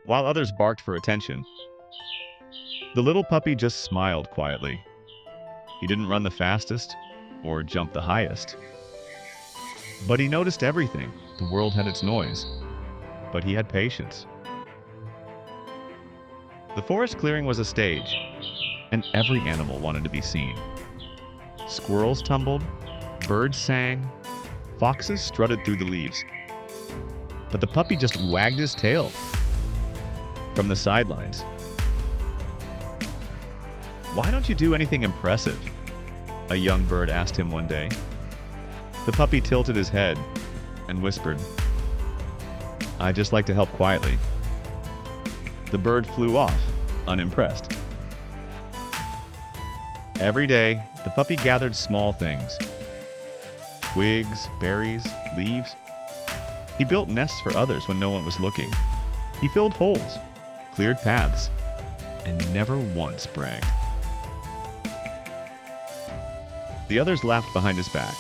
while others barked for attention. The little puppy just smiled quietly. He didn't run the fastest or jump the highest, but he noticed everything. The world had its noise, but he had patience. The forest clearing was a stage, and every animal wanted to be seen. Squirrels tumbled, birds sang, foxes strutted through the leaves. But the puppy just wagged his tail from the sidelines. "Why don't you do anything impressive?" a young bird asked him one day. The puppy tilted his head and whispered, "I just like to help quietly." The bird flew off, unimpressed. Every day, the puppy gathered small things: twigs, berries, leaves. He built nests for others when no one was looking. He filled holes, cleared paths, and never once bragged. The others laughed behind his back.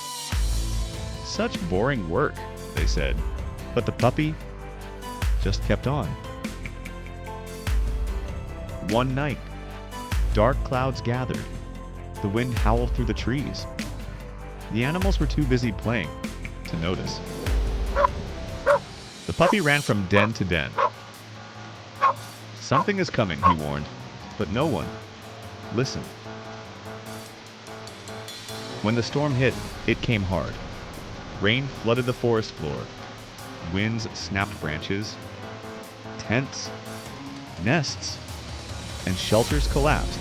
"Such boring work," they said, but the puppy just kept on. One night, dark clouds gathered. The wind howled through the trees. The animals were too busy playing to notice. The puppy ran from den to den. "Something is coming," he warned, but no one listened. When the storm hit, it came hard. Rain flooded the forest floor. Winds snapped branches. Tents, nests, and shelters collapsed.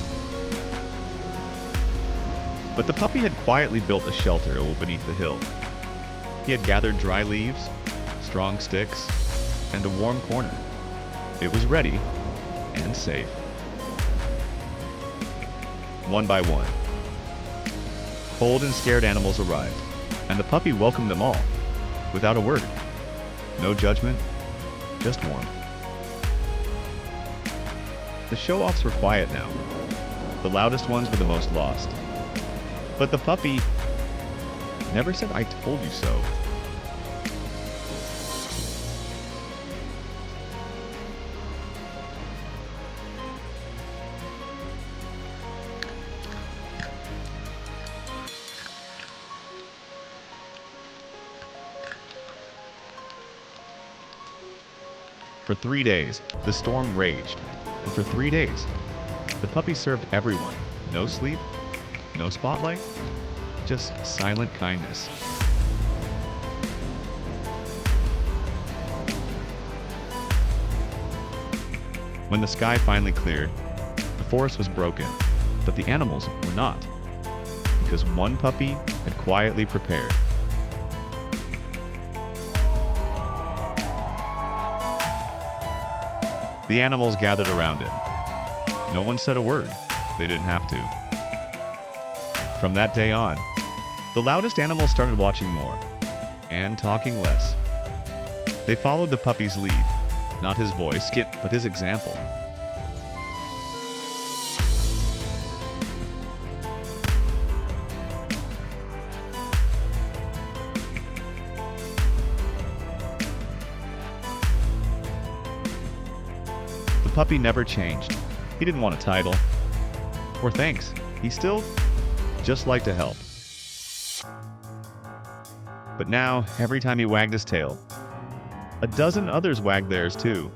But the puppy had quietly built a shelter beneath the hill. He had gathered dry leaves, strong sticks, and a warm corner. It was ready and safe. One by one, cold and scared animals arrived, and the puppy welcomed them all, without a word. No judgment, just warmth. The show-offs were quiet now. The loudest ones were the most lost. But the puppy never said, "I told you so." For 3 days, the storm raged. And for 3 days, the puppy served everyone. No sleep, no spotlight, just silent kindness. When the sky finally cleared, the forest was broken, but the animals were not, because one puppy had quietly prepared. The animals gathered around him. No one said a word. They didn't have to. From that day on, the loudest animals started watching more and talking less. They followed the puppy's lead, not his voice, but his example. The puppy never changed. He didn't want a title or thanks. He still just liked to help. But now, every time he wagged his tail, a dozen others wagged theirs too.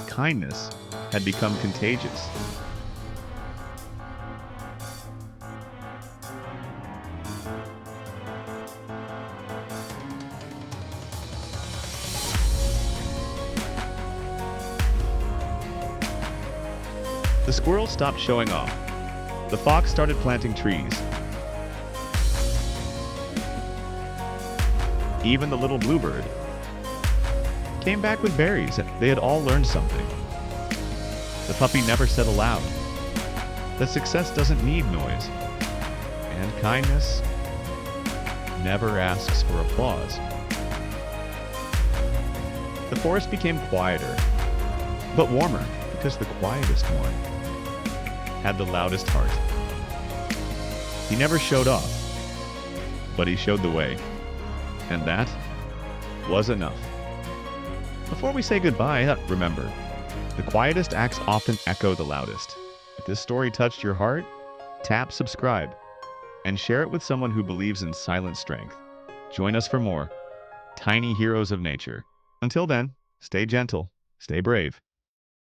Kindness had become contagious. The squirrels stopped showing off. The fox started planting trees. Even the little bluebird came back with berries. They had all learned something. The puppy never said aloud that success doesn't need noise, and kindness never asks for applause. The forest became quieter, but warmer, because the quietest one had the loudest heart. He never showed off, but he showed the way, and that was enough. Before we say goodbye, remember, The quietest acts often echo the loudest. If this story touched your heart, tap subscribe and share it with someone who believes in silent strength. Join us for more Tiny Heroes of Nature. Until then, stay gentle, stay brave,